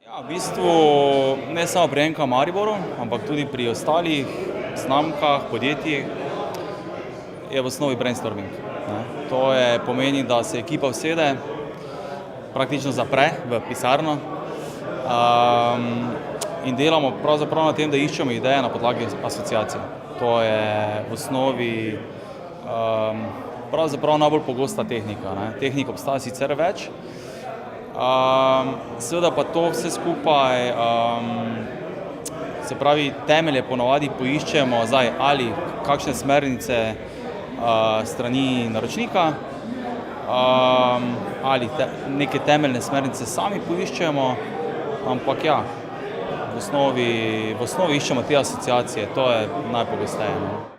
Ja, v bistvu ne samo pri NK Mariboru, ampak tudi pri ostalih znamkah, podjetjih je v osnovi brainstorming, ne. To pomeni, da se ekipa usede, praktično zapre v pisarno, in delamo pravzaprav na tem, da iščemo ideje na podlagi asociacij. To je v osnovi pravzaprav najbolj pogosta tehnika, ne. Tehnik obstaja sicer več, seveda pa to vse skupaj, se pravi, temelje ponavadi poiščemo zdaj ali kakšne smernice strani naročnika, ali neke temeljne smernice sami poiščemo, ampak ja, v osnovi iščemo te asociacije, to je najpogosteje, no.